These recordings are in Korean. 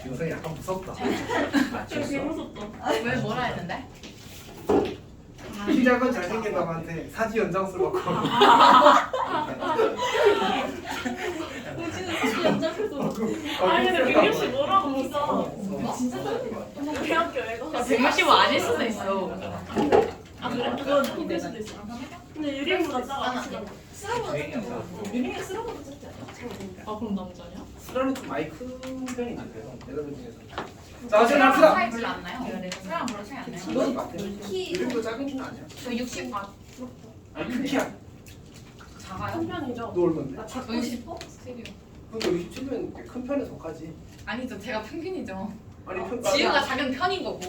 지금 약간 무섭다. 되게 무섭다. 왜 뭐라 했는데? 시작은 잘생긴 남한테 사지 연장수를 받고. 우지는 사실 연장해서. 아니 근데 160 뭐라고 묻어. 진짜 대학교 애가. 165 아닐 수도 있어. 아 그래? 그건 힘들 수도 있어. 근데 유림보다 작아. 유림이 쓰러보다 작지 않아? 아 그럼 남자냐? 수라는 좀 많이 큰 편이지 그래서 여러분 중에서. 자, 지금 합시다. 차이 별로 안 나요? 수랑 별로 차이 안 나요? 이건 같아. 유림도 작은 편 아니야. 저 60, 아니 큰 키야. 작아요? 한 편이죠. 너 얼마인데? 나 저 작고 60? 싶어? 스테레오. 그러니까 67면 큰 편에 속하지. 아니죠, 제가 평균이죠. 아니 편. 지우가 작은 편인 거고.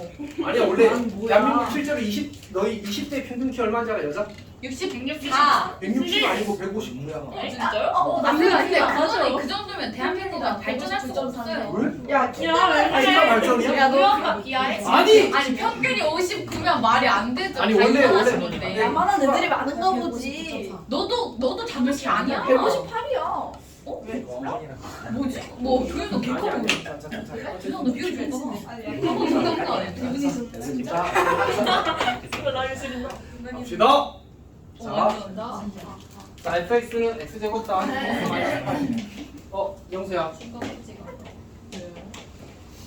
아니야 원래 난 뭐야. 대한민국 실제로 20 너희 20대 평균 키 얼마인지 알아 여자? 60, 164. 160 아니고 159야. 진짜요? 남자가 근데 맞아. 그거는 그 정도면 대한민국은 발전할 수가 없어요. 왜? 야, 야, 기가 발전이야? 야, 너 비하해? 아니! 아니 평균이 59면 말이 안 되죠. 아니, 다 원래- 일어나신 원래- 건데. 야만한 애들이 많은가 보지. 너도 작은 키 아니야? 158이야. 뭐지? 뭐 비율도 개 커 보여. 너 비율 개 커. 너무 작은 거 아니야? 기분이 자, 이거 나 유실인가? 갑시다. 자, 완전. 자, fx는 x제곱 더하기 영수야.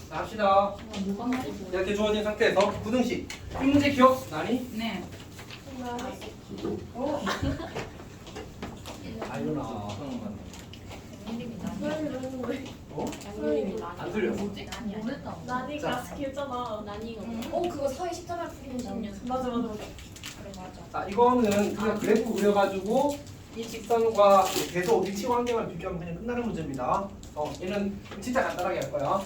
자, 합시다. 이렇게 주어진 상태에서 구등식. 이 문제 기억 나니? 네. 아유나. 안 틀렸어. 뭐지? 모르겠다. 나니가 스킬잖아. 그거 사회 십자가 풀리는 장면. 맞아. 자, 이거는 그냥 그래프 그려가지고 이 직선과 계속 위치 관계만 비교하면 그냥 끝나는 문제입니다. 얘는 진짜 간단하게 할 거야.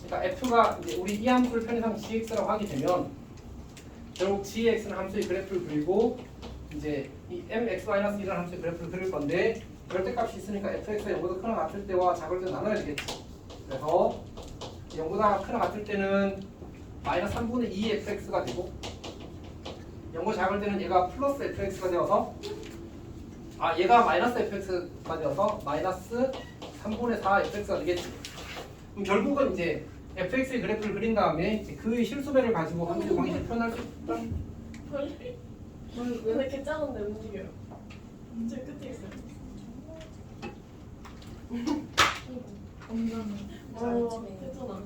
그러니까 f가 이제 우리 이 함수를 편의상 gx라고 하게 되면 결국 gx는 함수의 그래프를 그리고 이제 이 mx-1이라는 함수의 그래프를 그릴 건데 절대값이 있으니까 fx가 0보다 크나 같을 때와 작을 때 나눠야 되겠지. 그래서 0보다 크나 같을 때는 마이너스 3분의 2 fx가 되고 0보다 작을 때는 얘가 플러스 fx가 되어서 얘가 마이너스 fx가 되어서 마이너스 3분의 4 fx가 되겠지. 그럼 결국은 이제 fx의 그래프를 그린 다음에 그 실수배를 가지고 함수 방식을 표현할 수 있다. 왜 이렇게 작은데 움직여요? 저 끝에 있어요. 괜찮아.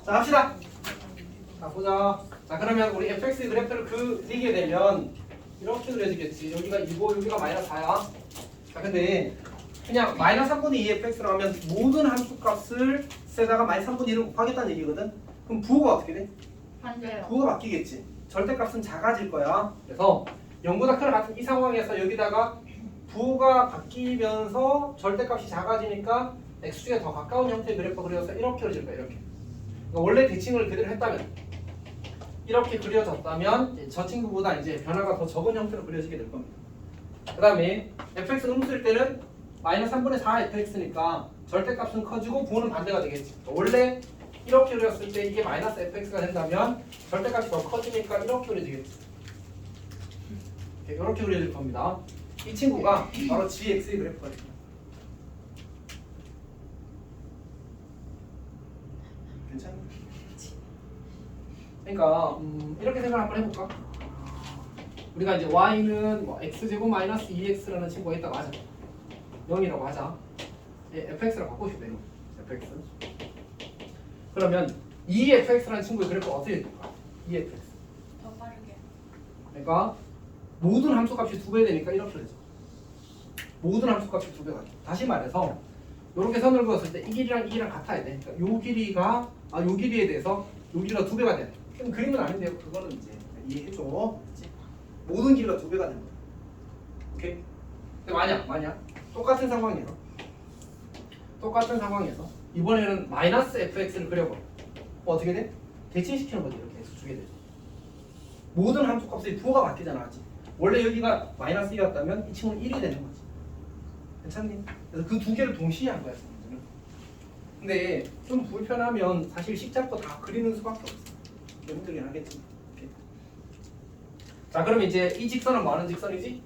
자, 합시다. 자, 보자. 자, 그러면 우리 fx의 그래프를 그리게 되면 이렇게 그려지겠지. 여기가 2고 여기가 마이너스 4야. 자, 근데 그냥 마이너스 3분의 2 fx라고 하면 모든 함수값을 세다가 마이너스 3분의 1을 곱하겠다는 얘기거든. 그럼 부호가 어떻게 돼? 반대요. 부호가 바뀌겠지. 절대값은 작아질 거야. 그래서 0보다 크나 같은 이 상황에서 여기다가 부호가 바뀌면서 절대값이 작아지니까 x축에 더 가까운 형태의 그래프 그려서 이렇게 그려질 거야. 이렇게. 그러니까 원래 대칭을 그대로 했다면 이렇게 그려졌다면 저 친구보다 이제 변화가 더 적은 형태로 그려지게 될 겁니다. 그 다음에 fx는 음수일 때는 마이너스 3분의 4 fx니까 절대값은 커지고 부호는 반대가 되겠지. 원래 이렇게 그렸을 때 이게 마이너스 fx가 된다면 절대값이 더 커지니까 이렇게 그려지겠지. 이렇게 그려질 겁니다. 이 친구가 바로 gx의 그래프가 됩니다. 괜찮아? 그러니까 이렇게 생각 한번 해볼까? 우리가 이제 y는 뭐 x제곱 마이너스 2x라는 친구가 있다고 하자. 0이라고 하자. fx라고 바꿔주면 돼요. fx. 그러면 2fx라는 친구의 그래프가 어떻게 될까? 2fx. 더 빠르게. 그러니까 모든 함수값이 2배 되니까 이렇게 되죠. 모든 함수값이 2배가 돼. 다시 말해서 이렇게 선을 그었을 때 이 길이랑 이 길이랑 같아야 돼. 그러니까 요 길이가 요 길이에 대해서 요 길이가 2배가 돼. 그럼 그림은 아닌데요. 그거는 이제 이해해줘. 모든 길이가 2배가 됩니다. 오케이? 근데 만약 똑같은 상황이에요. 똑같은 상황에서 이번에는 마이너스 fx를 그려버려. 어떻게 돼? 대칭시키는 거지. 이렇게 x축에 대해서. 모든 함수값의 부호가 바뀌잖아. 아직. 원래 여기가 마이너스 1이었다면 이 친구는 1이 되는 거지. 괜찮니? 그래서 그 두 개를 동시에 한 거야. 문제는. 근데 좀 불편하면 사실 식 잡고 다 그리는 수밖에 없어. 힘들긴 하겠지. 오케이. 자, 그럼 이제 이 직선은 뭐 하는 직선이지?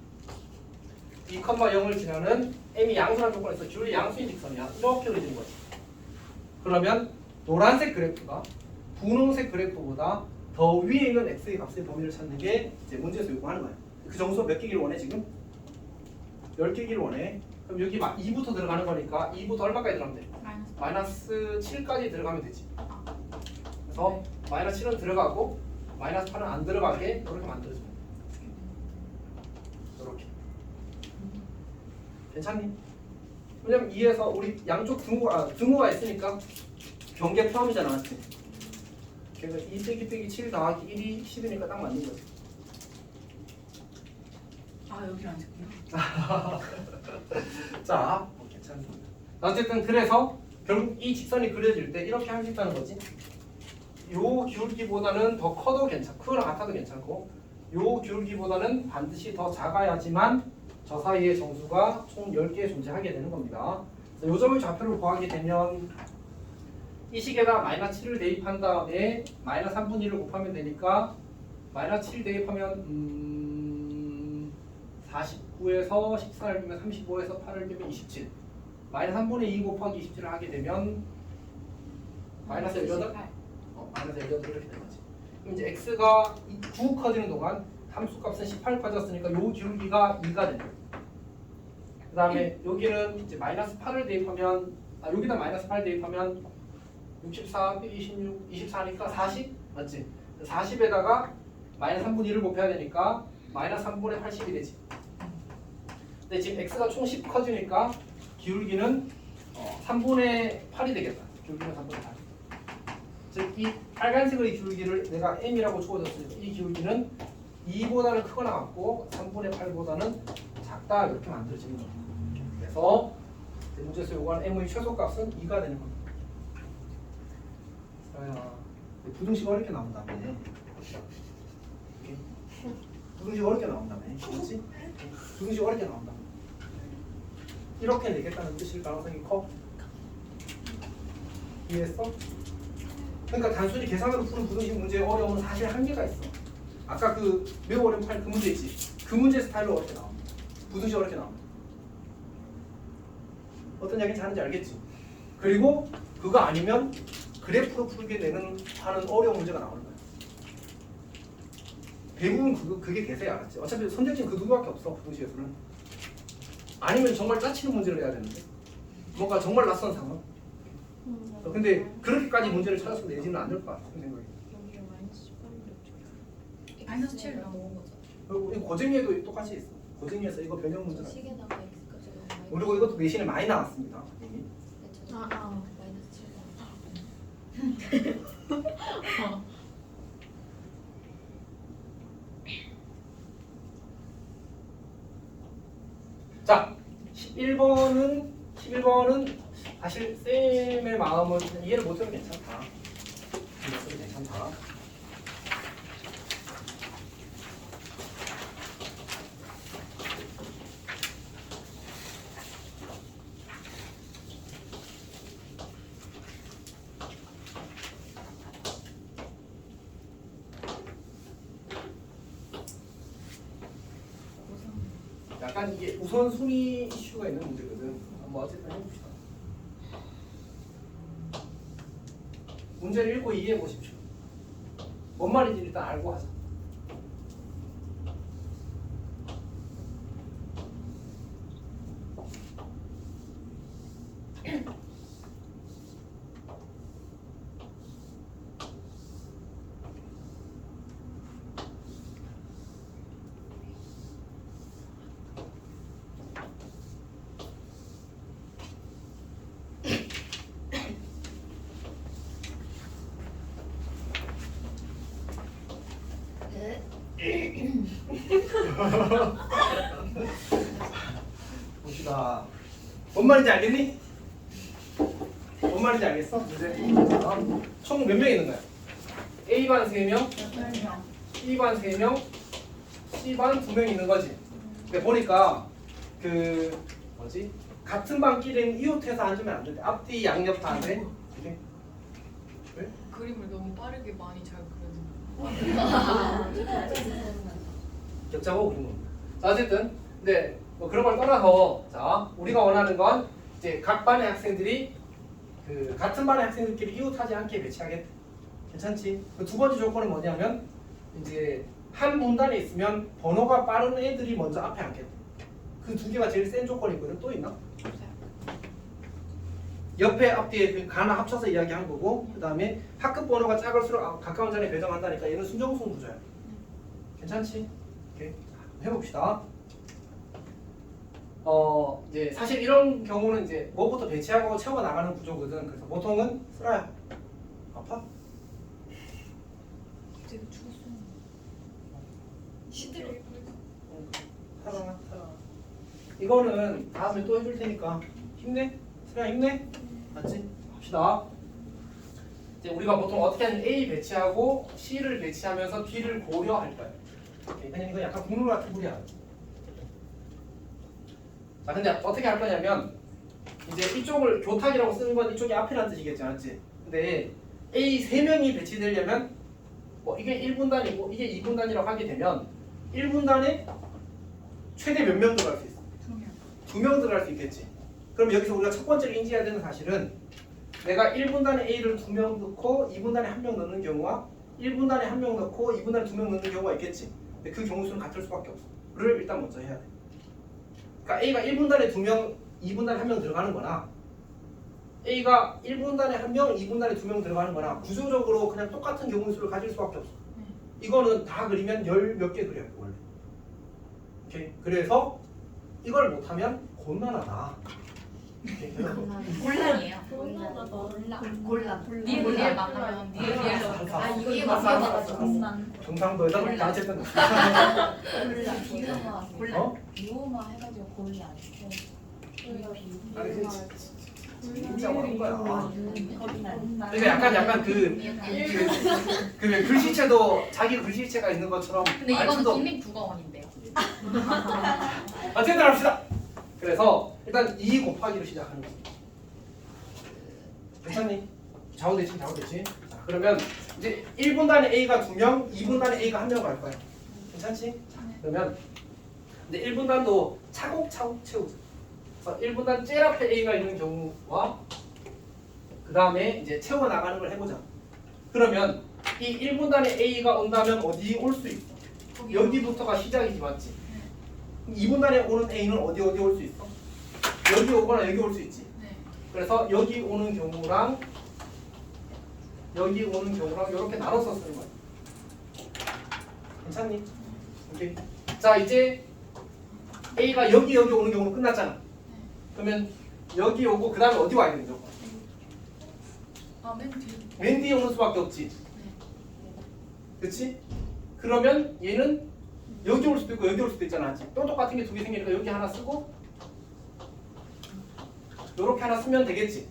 2,0을 지나는 m이 양수라는 조건에서 줄이 양수인 직선이야. 이렇게 그려지는 거지. 그러면 노란색 그래프가 분홍색 그래프보다 더 위에 있는 x의 값의 범위를 찾는 게 이제 문제에서 요구하는 거야. 그 정수가 몇 개길 원해 지금? 10개길 원해. 그럼 여기 2부터 들어가는 거니까 2부터 얼마까지 들어가면 돼? 마이너스 7까지 들어가면 되지. 그래서 마이너스 7은 들어가고 마이너스 8은 안 들어가게 이렇게 만들어줘. 이렇게. 괜찮니? 왜냐면 2에서 우리 양쪽 등호가 있으니까 경계 포함이잖아, 맞지? 그래서 2 빼기 7 더하기 1이 10이니까 딱 맞는 거지. 아 여기 안 찍구나. 자, 괜찮습니다. 어쨌든 그래서 결국 이 직선이 그려질 때 이렇게 할 수 있다는 거지. 요 기울기보다는 더 커도 괜찮고 크거나 같아도 괜찮고 요 기울기보다는 반드시 더 작아야지만 저 사이의 정수가 총 10개 존재하게 되는 겁니다. 요 점의 좌표를 구하게 되면 이 식에다 마이너스 7을 대입한 다음에 마이너스 3분의 1을 곱하면 되니까 마이너스 7 대입하면 49에서 14를 빼면 35에서 8을 빼면 27 마이너스 3분의 2 곱하기 27을 하게 되면 마이너스 18? 마이너스 18 이렇게 되는 거지. 그럼 이제 x가 9 커지는 동안 함수값은 18 커졌으니까 요 기울기가 2가 되는 거예요. 그 다음에 여기는 이제 마이너스 8을 대입하면 여기다 마이너스 8 대입하면 64 빼기 26, 24니까 40? 맞지? 40에다가 마이너스 3분의 1을 곱해야 되니까 마이너스 3분의 80이 되지. 근데 지금 x가 총 10 커지니까 기울기는 3분의 8이 되겠다. 기울기는 3분의 8. 즉 이 빨간색의 기울기를 내가 m이라고 주어졌으니까 이 기울기는 2보다는 크거나 같고 3분의 8보다는 작다 이렇게 만들어지는 겁니다. 그래서 문제에서 요구하는 m의 최소값은 2가 되는 겁니다. 부등식 어렵게 나온다며. 부등식 어렵게 나온다며. 그렇지? 부등식 어렵게 나온다며. 이렇게 내겠다는 뜻일 가능성이 커. 이해했어? 그러니까 단순히 계산으로 푸는 부등식 문제의 어려움은 사실 한계가 있어. 아까 그 매우 어려운 그 문제 있지? 그 문제 스타일로 어렵게 나옵니다. 부등식 어렵게 나옵니다. 어떤 이야기인지 하는지 알겠지? 그리고 그거 아니면 그래프로 풀게 되는 하는 어려운 문제가 나오는 거야. 대부분 그게 대세야, 알았지? 어차피 선택지는 그 두 개밖에 없어, 부등식에서는. 아니면 정말 짜치는 문제를 해야 되는데 뭔가 정말 낯선 상황. 근데 그렇게까지 문제를 찾아서 내지는 않을 것 같아, 생각이. 마이너스 7 나오는 거죠. 그리고 이 고쟁이에도 똑같이 있어. 고쟁이에서 이거 변형 문제가 있어. 식에다가 x까지 그리고 이것도 내신에 많이 나왔습니다. 이미. 마이너스 7. 자, 11번은 사실 쌤의 마음은 이해를 못해도 괜찮다. 이해해도 괜찮다. 약간 이게 우선순위 이슈가 있는 문제거든. 뭐 어쨌든 해봅시다. 문제를 읽고 이해해 보십시오. 뭔 말인지 일단 알고 하자. 봅시다. 뭔 말인지 알겠니? 뭔 말인지 알겠어? 문제. 총 몇 명 있는 거야? A반 3명, B반 3명, C반 2명 있는 거지. 근데 보니까 그 뭐지? 같은 반끼리는 이웃해서 앉으면 안 돼. 앞뒤 양옆 다 안 돼. 그래? 그림을 너무 빠르게 많이 잘 그려서. 격자고 그린 겁니다. 자, 어쨌든 근데 뭐 그런 걸 떠나서 자 우리가 원하는 건 이제 각 반의 학생들이 그 같은 반의 학생들끼리 이웃하지 않게 배치하겠다. 괜찮지? 그 두 번째 조건은 뭐냐면 이제 한 문단에 있으면 번호가 빠른 애들이 먼저 앞에 앉겠다. 그 두 개가 제일 센 조건이거든. 또 있나? 옆에 앞뒤에 그 하나 합쳐서 이야기한 거고, 그 다음에 학급 번호가 작을수록 가까운 자리에 배정한다니까 얘는 순정수응 구조야. 괜찮지? 오케이. 해봅시다. 이제 사실 이런 경우는 이제 뭐부터 배치하고 채워 나가는 구조거든. 그래서 보통은 쓰라야. 아파? 되게 죽었어. 시들어. 살아나. 이거는 다음에 또 해줄 테니까 힘내. 쓰라야 힘내. 맞지? 합시다. 이제 우리가 보통 어떻게 하면 A 배치하고 C를 배치하면서 B를 고려할 거야. 오케이. 그냥 이거 약간 국룰 같은 소리야. 자, 근데 어떻게 할 거냐면 이제 이쪽을 교탁이라고 쓰는 건 이쪽이 앞이라는 뜻이겠지, 맞지? 근데 A 3명이 배치되려면 뭐 이게 1분단이고 이게 2분단이라고 하게 되면 1분단에 최대 몇 명 들어갈 수 있어? 2명 들어갈 수 있겠지. 그럼 여기서 우리가 첫 번째로 인지해야 되는 사실은 내가 1분단에 A를 2명 넣고 2분단에 1명 넣는 경우와 1분단에 1명 넣고 2분단에 2명 넣는 경우가 있겠지. 근데 그 경우 수는 같을 수밖에 없어. 를 일단 먼저 해야 돼. 그러니까 A가 1분단에 2명, 2분단에 1명 들어가는 거나 A가 1분단에 1명, 2분단에 2명 들어가는 거나 구조적으로 그냥 똑같은 경우 수를 가질 수밖에 없어. 이거는 다 그리면 10 몇 개 그려요, 원래. 오케이. 그래서 이걸 못하면 곤란하다. 곤란이에요. 골라. 니을 리을 만나면 니을 리을. 아 이거 이게 맞아. 맞아. 경상도에서 골라. 어쨌든 골라. 비유마. 골라. 어? 비유마 해가지고 골라. 아니 진짜 어려운 거야. 거짓말. 그러니까 약간 그 글씨체도 자기 글씨체가 있는 것처럼 근데 이거는 말투도 국립국어원인데요. 어쨌든 합시다. 그래서 일단 2 곱하기로 시작하는 거야. 괜찮니? 좌우대칭. 자, 그러면 이제 1분단에 A가 2명, 2분단에 A가 1명 갈 거야. 괜찮지? 그러면 근데 1분단도 차곡차곡 채우자. 그래서 1분단 제일 앞에 A가 있는 경우와 그 다음에 이제 채워 나가는 걸 해보자. 그러면 이 1분단에 A가 온다면 어디 올 수 있어? 여기부터가 시작이지, 맞지? 2분단에 오는 A는 어디 올 수 있어? 여기 오거나 여기 올 수 있지. 그래서 여기 오는 경우랑 여기 오는 경우랑 이렇게 나눠서 쓰는 거야. 괜찮니? 오케이. 자, 이제 A가 여기 오는 경우는 끝났잖아. 그러면 여기 오고 그 다음에 어디 와야 되는 거야? 맨 뒤. 맨 뒤에 오는 수밖에 없지. 그렇지? 그러면 얘는 여기 올 수도 있고 여기 올 수도 있잖아. 또 똑같은 게 두 개 생기니까 여기 하나 쓰고 요렇게 하나 쓰면 되겠지.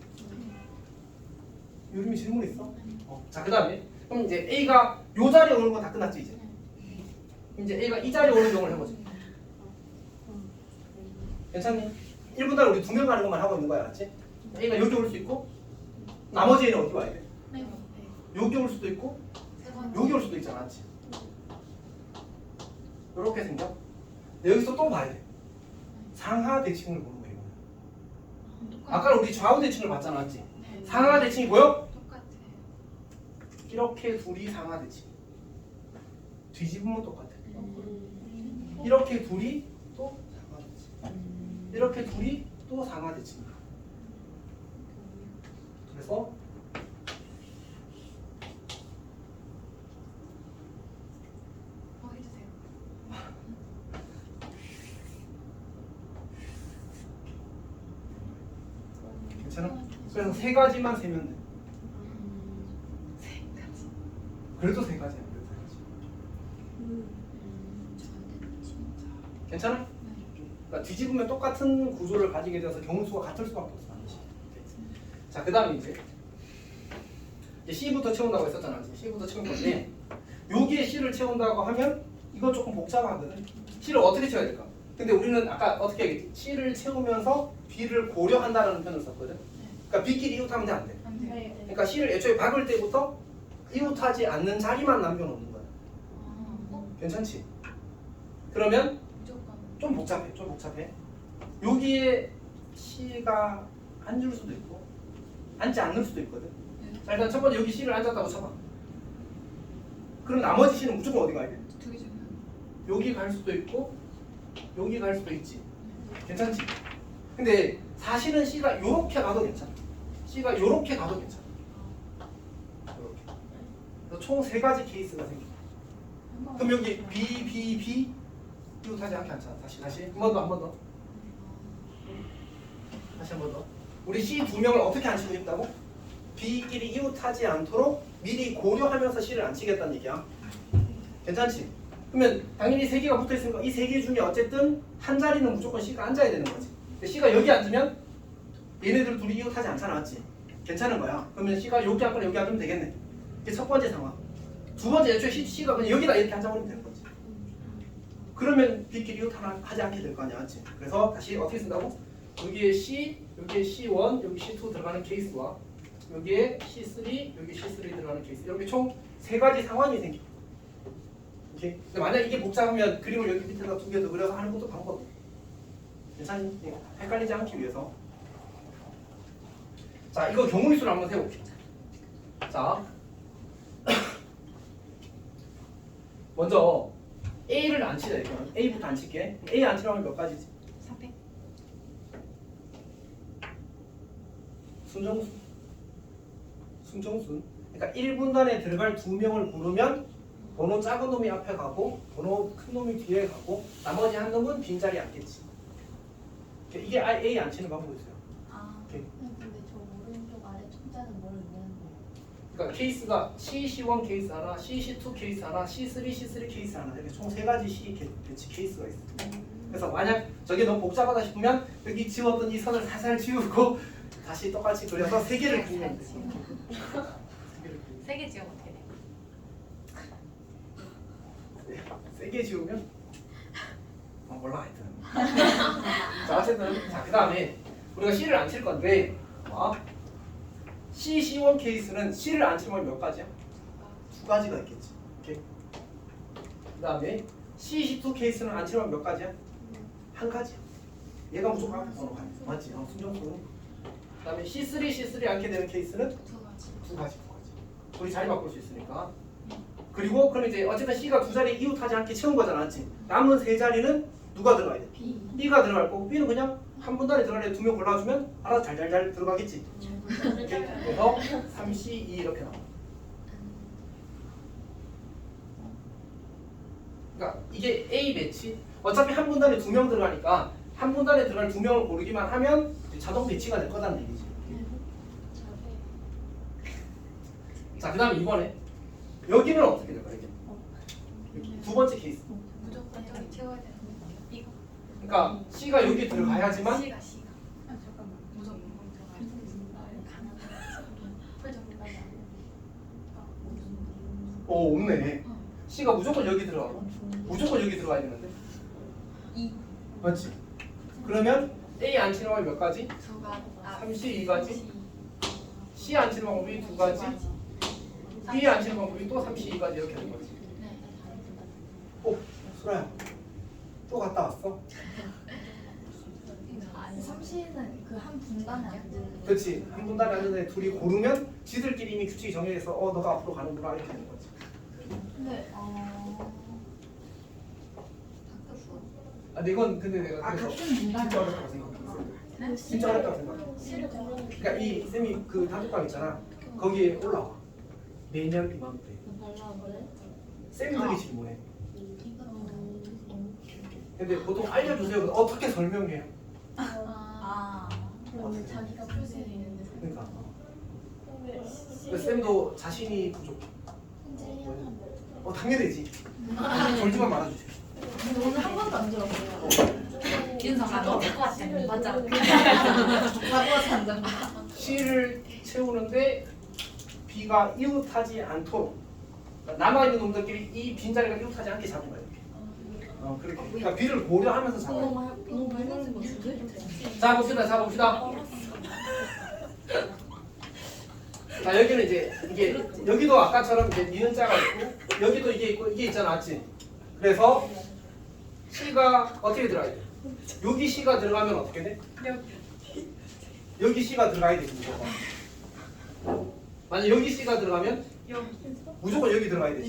요즘에 질문 있어? 자, 그 다음에 그럼 이제 A가 요 자리에 오는 건 다 끝났지 이제. 이제 A가 이 자리에 오는 경우를 해보자. 괜찮니? 1분단 우리 2명 가는 것만 하고 있는 거야, 알았지? A가 여기 올 수 있고 나머지 A는 어디 와야 돼? 여기 올 수도 있고 여기 올 수도 있잖아, 맞지? 요렇게 생겨. 근데 여기서 또 봐야 돼. 상하 대칭을 보는 거예요. 아까 우리 좌우 대칭을 봤잖아, 맞지? 상하 대칭이 보여? 똑같아. 이렇게 둘이 상하 대칭. 뒤집으면 똑같아. 이렇게 둘이 또 상하 대칭. 이렇게 둘이 또 상하 대칭. 그래서 해주세요. 괜찮아? 그래서 세 가지만 세면 돼. 그래도 세 가지야. 그래도 세 가지. 괜찮아? 그러니까 뒤집으면 똑같은 구조를 가지게 되어서 경우수가 같을 수밖에 없어. 자, 그 다음에 이제 C부터 채운다고 했었잖아. C부터 채운 건데 여기에 C를 채운다고 하면 이건 조금 복잡하거든. C를 어떻게 채워야 될까? 근데 우리는 아까 어떻게 얘기했지? C를 채우면서 B를 고려한다는 표현을 썼거든. 그러니까 B끼리 이웃하면 돼, 안 돼? 안 돼. 그러니까 C를 애초에 박을 때부터 이웃하지 않는 자리만 남겨놓는 거야. 괜찮지? 그러면 무조건. 좀 복잡해. 여기에 C가 앉을 수도 있고 앉지 않을 수도 있거든. 자, 일단 첫 번째 여기 C를 앉았다고 쳐봐. 그럼 나머지 C는 무조건 어디 가야 돼? 두개 중에 하나. 여기 갈 수도 있고 여기 갈 수도 있지. 괜찮지? 근데 사실은 C가 요렇게 가도 괜찮아. C가 요렇게 가도 괜찮아. 요렇게. 그래서 총 3가지 케이스가 생겨. 그럼 여기 B, B, B 이웃하지 않게 앉잖아. 다시 한 번 더. 다시 한 번 더. 우리 C 2명을 어떻게 앉히고 싶다고? B끼리 이웃하지 않도록 미리 고려하면서 C를 앉히겠다는 얘기야. 괜찮지? 그러면 당연히 3개가 붙어있으니까 이 3개 중에 어쨌든 한 자리는 무조건 C가 앉아야 되는 거지. 근데 C가 여기 앉으면 얘네들 둘이 이웃하지 않잖아, 맞지? 괜찮은 거야. 그러면 C가 여기 앉거나 여기 앉으면 되겠네. 이게 첫 번째 상황. 두 번째, 애초에 C가 그냥 여기다 이렇게 앉아버리면 되는 거지. 그러면 B끼리 이웃하지 않게 될 거 아니야, 맞지? 그래서 다시 어떻게 쓴다고? 여기에 C, 여기에 C1, 여기 C2 들어가는 케이스와 여기에 C3, 여기 C3 들어가는 케이스. 이렇게 총 3가지 상황이 생겨. 오케이? 근데 만약 이게 복잡하면 그림을 여기 밑에다 2개 더 그려서 하는 것도 방법이야. 괜찮니? 헷갈리지 않기 위해서. 자, 이거 경우의 수를 한번 세워볼게요. 자, 먼저 A를 안 치자 이렇게. A부터 안 칠게. A 안 치려면 몇 가지지? 400. 순정순. 그러니까 1분단에 들어갈 2명을 고르면 번호 작은 놈이 앞에 가고 번호 큰 놈이 뒤에 가고 나머지 한 놈은 빈자리에 앉겠지. 이게 A 안 치는 방법이었어요. 아, 오케이. 근데 저 오른쪽 아래 숫자는 뭘 의미하는 거예요? 그러니까 케이스가 C1 케이스 하나, C2 케이스 하나, C3 케이스 하나 이렇게 총 3가지 C 배치 케이스가 있어. 그래서 만약 저게 너무 복잡하다 싶으면 여기 지웠던 이 선을 살살 지우고 다시 똑같이 그려서 3개를 그리면 돼. 3개 지우면 어떻게 돼? 3개 지우면 몰라 하여튼. 자 어쨌든 자 그다음에 우리가 C를 안 칠 건데 C1 케이스는 C를 안 치면 몇 가지야? 2가지가 있겠지. 오케이. 그다음에 C2 케이스는 안 치면 몇 가지야? 1가지야. 얘가 무조건 앞에 번호 가야 돼. 맞지? 순정수. 그다음에 C3 않게 되는 케이스는 2가지. 우리 자리 바꿀 수 있으니까. 그리고 그럼 이제 어쨌든 C가 2자리 이웃하지 않게 채운 거잖아, 맞지? 남은 3자리는 누가 들어가야 돼? B가 들어갈 거고 B는 그냥 한 분단에 들어갈 애 2명 골라주면 알아서 잘 들어가겠지. 이렇게 그래서 3C2 이렇게 나와. 그러니까 이게 A 배치. 어차피 한 분단에 2명 들어가니까 한 분단에 들어갈 2명을 고르기만 하면 자동 배치가 될 거다는 얘기지. 자, 그다음에 이번에 여기는 어떻게 될까 이게? 여기 두 번째 케이스. 무조건 저기 채워야 되는 거. 이거. 그러니까 C가 여기 들어가야지만 C가. 아 잠깐만. 무조건 들어가야 돼. 없네. C가 무조건 여기 들어가고 무조건 여기 들어가야 되는데. 2. 맞지? 그러면 A 안 치는 방법이 몇 가지? 2가지. 32가지. C 안 치는 방법이 2가지. B 안 치는 방법이 또 32가지 이렇게 되는 거지. 수라야. 또 갔다 왔어? 삼시는 그 한 분단에 앉는. 그렇지. 한 분단에 앉는데 둘이 고르면 지들끼리 이미 규칙이 정해져서 너가 앞으로 가는구나 이렇게 되는 거지. 근데 바뀌었어. 근데 이건 근데 내가 같은 분단. 진짜 어렵다고 생각해. 진짜 어렵다고 생각해. 그러니까 이 쌤이 그 단톡방 있잖아. 거기에 올라와. 내년 이맘때. 쌤들이 질문해. 근데 보통 알려주세요. 어떻게 설명해요? 그럼 자기가 풀 수 있는데. 그러니까. 쌤도 자신이 부족해. 당연히지. 졸지만 말아주세요. 오늘 한 번도 안 들었어요. 윤성 나도 될것 같아. 맞아. 사고가 잔다. C를 채우는데 B가 이웃하지 않도록 그러니까 남아있는 놈들끼리 이 빈자리가 이웃하지 않게 잡은 거예요. 그렇게. 그러니까 B를 고려하면서 잡아요. 너무 밝아진 거 주제? 자 봅시다. 자 여기는 이제 이게 여기도 아까처럼 이제 니은 자가 있고 여기도 이게 있고 이게 있잖아, 맞지? 그래서 C가 어떻게 들어가야 돼? 여기 C가 들어가면 어떻게 돼? 여기 C가 들어가야 돼 무조건. 만약 여기 C가 들어가면 무조건 여기 들어가야 돼.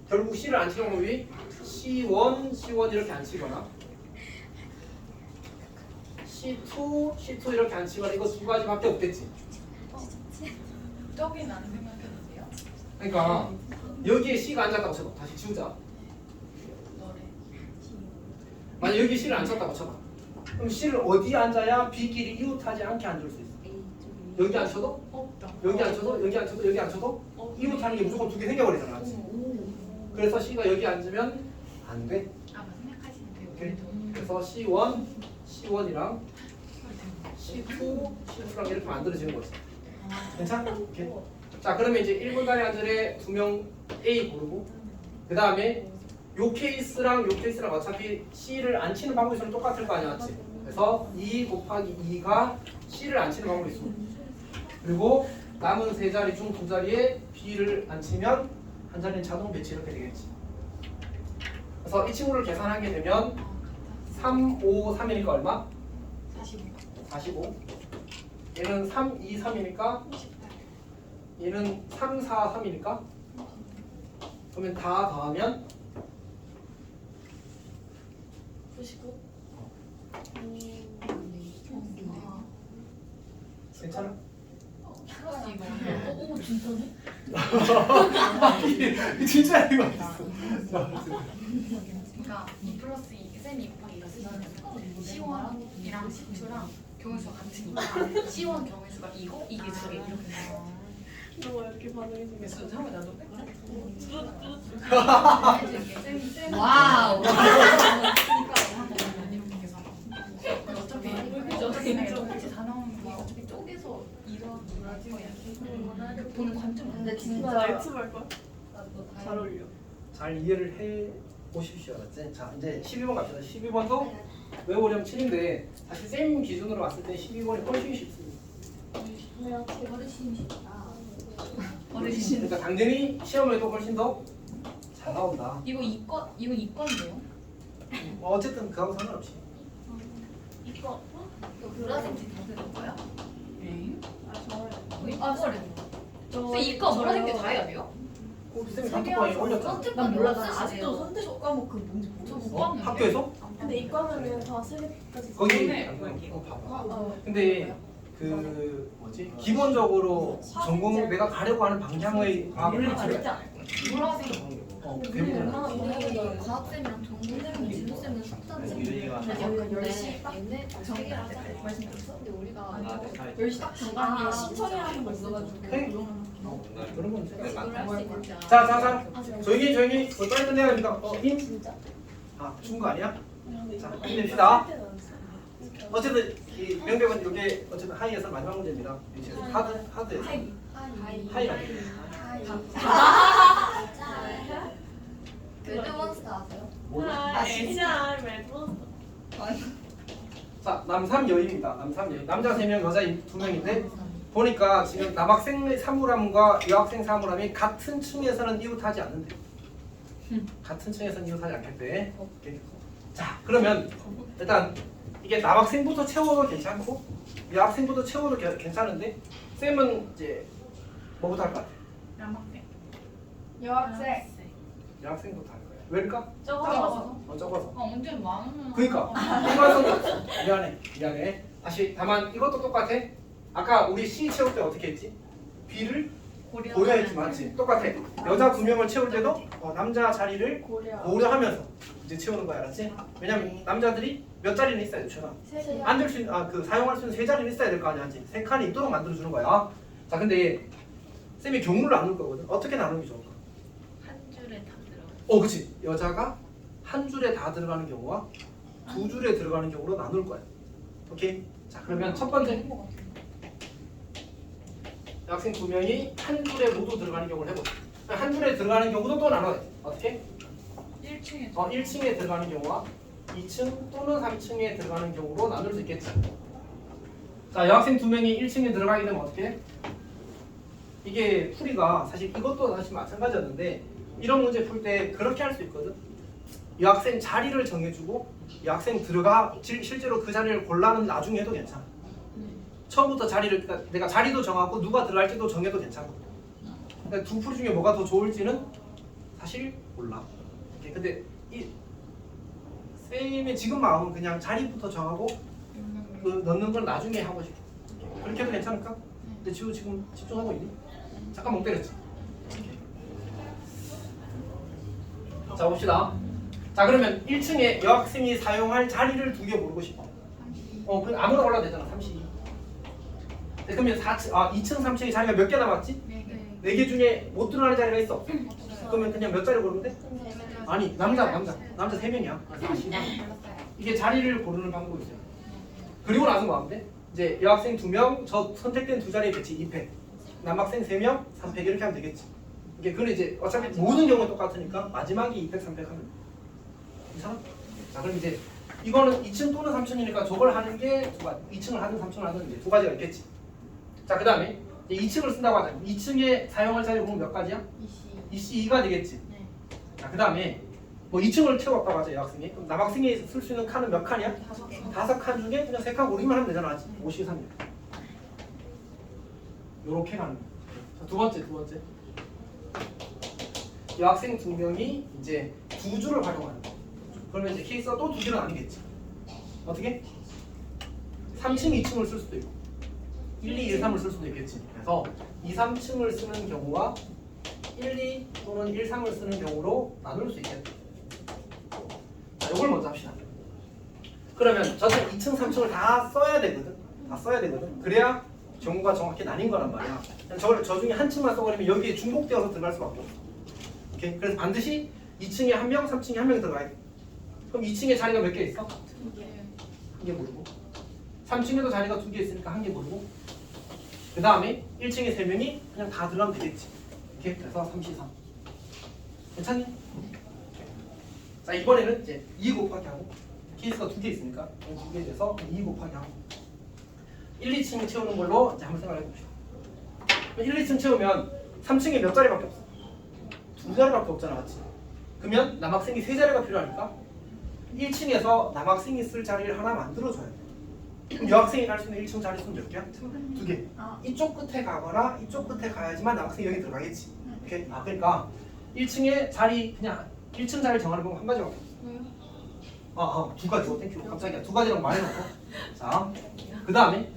결국 C를 안 치는 방법이 C1 이렇게 안 치거나 C2 이렇게 안 치거나 이거 두 가지밖에 없겠지. 저기는 안 생각해주세요. 그러니까 여기에 C가 앉았다고 쳐봐. 다시 지우자. 만약 여기 C를 안 쳤다고 쳐봐. 그럼 C를 어디에 앉아야 B끼리 이웃하지 않게 앉을 수 있어? 여기 안 쳐도? 여기 안 쳐도? 여기 안 쳐도? 여기 안 쳐도? 이웃하는 게 무조건 두 개 생겨버리잖아. 맞지? 그래서 C가 여기 앉으면 안 돼. 아마 생각하시면 돼요. 오케이? 그래서 C1이랑 C2랑 이렇게 만들어지는 거지. 괜찮아? 오케이. 자, 그러면 이제 1분 단위 한절에 2명 A 고르고 그 다음에 요 케이스랑 어차피 C를 안 치는 방법이 있으면 똑같을 거 아니야, 맞지? 그래서 2 곱하기 2가 C를 안 치는 방법이 있어. 그리고 남은 세 자리 중 두 자리에 B를 안 치면 한 자리는 자동 배치 이렇게 되겠지. 그래서 이 친구를 계산하게 되면 3, 5, 3이니까 얼마? 45. 얘는 3, 2, 3이니까 얘는 3, 4, 3이니까 그러면 다 더하면 99? 괜찮아? 오 진짜네? 진짜 이거 있어. 그러니까 2 플러스 2 쌤이 2 곱하기 2가 쓰시면 C1이랑 C2랑 경우수가 같으니까 C1 경우수가 이거 이게 두 개 이렇게 돼요. 너가 이렇게 반응해 주면 잠깐만 나도 뺄까? 와우. 어차피 다 나오는 거 어차피 쪼개서 이러지 보는 관점 근데 나 진짜 유튜브 할 거야. 잘 어울려. 잘 이해를 해 보십시오. 알았지? 자, 이제 12번 갑시다. 12번도 외우려면 7인데 사실 쌤 기준으로 봤을 때 12번이 훨씬 쉽습니다. 내가 어르신이 싶다. 어르신 그러니까 당연히 시험에도 훨씬 더 잘 나온다. 이거 이건데요? 어쨌든 그하고 상관없이. 이거. 이거 보라색지 다 들은 거야? 네. 아 좋아요. 아 그래. 근데 이거 보라색지 다 해야 돼요? 쌤이 단톡방에 올렸잖아. 난 몰라. 난 아직도 선택 과목 그 뭔지 모르겠어. 저못 봤는데. 학교에서? 근데 이과면은 다 세개까지. 거기 네. 봐봐. 근데 그 뭐지? 기본적으로 전공 내가 가려고 하는 방향의 과학을 알지 않아요? 보라색 대부분 과학쌤이랑 전공쌤이랑 진도쌤은 숙단쌤 약간 10시 딱 정리를 하자. 말씀드렸어? 근데 우리가 아, 10시 딱 중간에 신청이라는 거 있어가지고 그래? 그런 건 그걸 할수 있는지 자, 조용히 빨리 끝내야 됩니다. 진짜? 아, 준거 아니야? 자, 힘냅시다. 어쨌든 이 명백은 이게 어쨌든 하이에서 마지막 문제입니다. 이제 하드에서 하이가 매드몬스터 아세요? 아 진짜 매번. 자, 남삼 여인입니다. 남삼 여인. 남자 3명, 여자 2명인데 보니까 지금 남학생 사물함과 여학생 사물함이 같은 층에서는 이웃하지 않는데. 같은 층에서는 이웃하지 않겠대. 오케이. 자, 그러면 일단 이게 남학생부터 채워도 괜찮고 여학생부터 채워도 괜찮은데 쌤은 이제 뭐부터 할 것 같아? 남학생 여학생. 여학생부터 할 거야. 왜일까? 적어서 적어서. 언제 많으면 그러니까 일관성이 없어. 미안해. 다시 다만 이것도 똑같아. 아까 우리 C 채울 때 어떻게 했지? B를 고려했지, 맞지? 똑같아. 여자 2명을 채울 때도 남자 자리를 고려하면서 이제 채우는 거야, 알았지? 왜냐면 남자들이 몇 자리는 있어야 돼, 최소한. 앉을 수 있는 그 사용할 수 있는 3자리는 있어야 될 거 아니야, 맞지? 3칸이 있도록 만들어 주는 거야. 자, 근데 쌤이 경우를 나눌 거거든. 어떻게 나누는 게 좋을까? 한 줄에 다 들어. 그치. 여자가 한 줄에 다 들어가는 경우와 2줄에 들어가는 경우로 나눌 거야. 오케이? 자, 그러면 첫 번째 여학생 2명이 한 줄에 모두 들어가는 경우를 해보자. 한 줄에 들어가는 경우도 또 나눠야 돼. 어떻게? 1층에 1층에 들어가는 경우와 2층 또는 3층에 들어가는 경우로 나눌 수 있겠지. 자, 여학생 2명이 1층에 들어가게 되면 어떻게 해? 이게 풀이가 사실 이것도 사실 마찬가지였는데 이런 문제 풀 때 그렇게 할 수 있거든. 이 학생 자리를 정해주고 이 학생 들어가 실제로 그 자리를 골라는 나중에 해도 괜찮아. 처음부터 자리를 그러니까 내가 자리도 정하고 누가 들어갈지도 정해도 괜찮고. 그러니까 두 풀이 중에 뭐가 더 좋을지는 사실 몰라. 이렇게. 근데 이 쌤의 지금 마음은 그냥 자리부터 정하고 그 넣는 걸 나중에 하고 싶어. 그렇게 해도 괜찮을까? 근데 지우 지금 집중하고 있니? 잠깐 멍 때렸지. 자 봅시다. 자 그러면 1층에 여학생이 사용할 자리를 2개 모르고 싶어. 그 아무나 골라도 되잖아. 32. 네, 그러면 2층, 3층에 자리가 몇 개 남았지? 4개 중에 못 들어가는 자리가 있어. 그러면 그냥 몇 자리 고르면 돼? 아니 남자 3명이야. 이게 자리를 고르는 방법이 있어요. 그리고 나서 뭐 하면 돼? 이제 여학생 2명, 저 선택된 2자리에 배치 2팩, 남학생 3명, 3팩 이렇게 하면 되겠지. 이게 그는 이제 어차피 모든 경우는 똑같으니까 마지막에 2팩, 3팩 하면 괜찮아? 자 그럼 이제 이거는 2층 또는 3층이니까 저걸 하는 게 2층을 하든 3층을 하든 이제 2가지가 있겠지. 자 그 다음에 2층을 쓴다고 하자. 2층에 사용할 자리 보면 몇 가지야? 2가 되겠지. 자 그 다음에 뭐 2층을 채웠다고 하자 여학생이. 그럼 남학생이 쓸 수 있는 칸은 몇 칸이야? 5칸 중에 그냥 3칸 고르기만 하면 되잖아. 53명. 요렇게 가는 거야. 자, 두 번째. 여학생 2명이 이제 2주를 활용하는 거야. 그러면 이제 케이스가 또 2개는 아니겠지. 어떻게? 3층, 2층을 쓸 수도 있고 1, 2, 1, 3을 쓸 수도 있겠지. 그래서 2, 3층을 쓰는 경우와 1, 2 또는 1, 3을 쓰는 경우로 나눌 수 있겠다. 자, 이걸 먼저 합시다. 그러면 저는 2층, 3층을 다 써야 되거든. 그래야 경우가 정확히 나뉜 거란 말이야. 저 중에 한 층만 써버리면 여기에 중복되어서 들어갈 수밖에 없어. 오케이? 그래서 반드시 2층에 1명, 3층에 1명이 들어가야 돼. 그럼 2층에 자리가 몇 개 있어? 1개 모르고 3층에도 자리가 2개 있으니까 1개 모르고 그 다음에 1층에 3명이 그냥 다 들어가면 되겠지. 이렇게 그래서 33 괜찮니? 자 이번에는 이제 2 곱하기 하고 케이스가 2개 있으니까 2개 돼서 2 곱하기 하고 1, 2층 채우는 걸로 이제 한번 생각해 봅시다. 1, 2층 채우면 3층에 몇 자리밖에 없어? 2자리밖에 없잖아, 맞지? 그러면 남학생이 3자리가 필요하니까 1층에서 남학생이 쓸 자리를 하나 만들어줘야 돼. 그럼 여학생이 갈 수 있는 1층 자리 수는 몇 개야? 2개. 이쪽 끝에 가거나 이쪽 끝에 가야지만 남학생이 여기 들어가겠지. 오케이? 그러니까 1층에 자리 그냥 1층 자리 정하는 방법 한 가지밖에 없어. 2가지. 땡큐. 깜짝이야. 2가지라고 말해놓고. 자, 그 다음에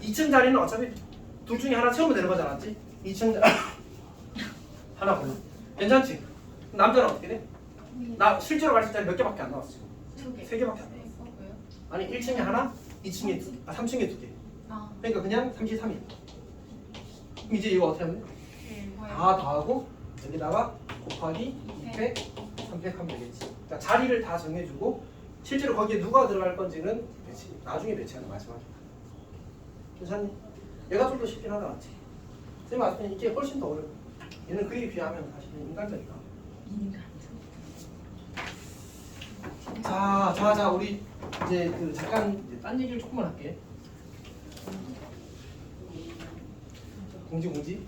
2층 자리는 어차피 둘 중에 하나 채우면 되는 거잖아, 맞지? 2층 자리 하나 골라. 괜찮지? 남자는 어떻게 돼? 나 실제로 갈 수 있는 자리 몇 개밖에 안 나왔어 지금. 3개밖에 안 나왔어. 아니 1층에 하나, 2층에 2개, 3층에 2개. 그러니까 그냥 33이야. 그럼 이제 이거 어떻게 하면 돼? 다 더하고 여기다가 곱하기 2팩, 3팩 하면 되겠지. 그러니까 자리를 다 정해주고 실제로 거기에 누가 들어갈 건지는 나중에 배치하는 마지막에. 괜찮니? 얘가 좀 더 쉽긴 하다, 맞지? 선생님 봤을 때는 이게 훨씬 더 어려워. 얘는 그에 비하면 사실은 인간적이다. 자, 우리 이제 그 잠깐 이제 딴 얘기를 조금만 할게. 공지.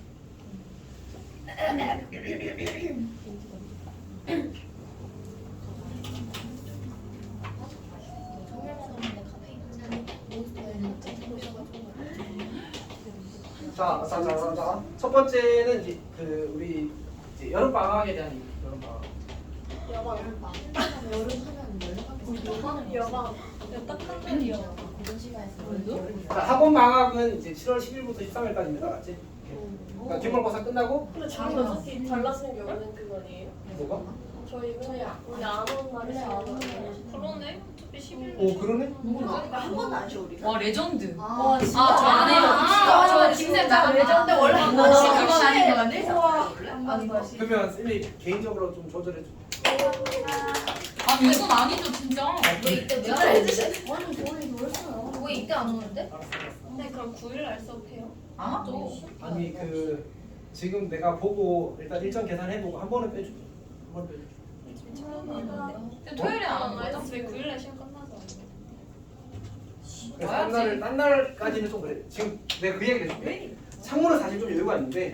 자. 첫 번째는 이제 그 우리 이제 여름 방학에 대한 얘기. 여름 방학. 자, 학원 방학은 이제 7월 10일부터 13일까지입니다, 맞지? 그러니까 기말고사 끝나고. 근데 저희가 어차피 달라지는 경우는 그거예요. 뭐가? 저희 우리 안온 날이 그러네. 어차피 11일. 오 그러네? 한 번도 안 쉬어 우리. 와 레전드. 와 저 안 해요. 저 김쌤 나간다. 근데 원래 한 혹시 번도 그건 아닌 거 같네. 우와. 그러면 쌤이 개인적으로 좀 조절해 줘. 아 이건 아니죠 진짜. 왜 이때 왜 해주시는? 아니 거의 그랬어요. 왜 이때 안 오는데? 알았어. 네 그럼 9일 날 써도 돼요? 아? 아니 그 지금 내가 보고 일단 일정 계산해보고 한 번은 빼줄게. 한 번 빼줄게. 근데 토요일에 안 하는 거죠? 어차피 9일 날 시험 끝나서. 그래서 딴 날까지는 좀 그래. 지금 내가 그 얘기를 해줄게. 창문은 사실 좀 여유가 있는데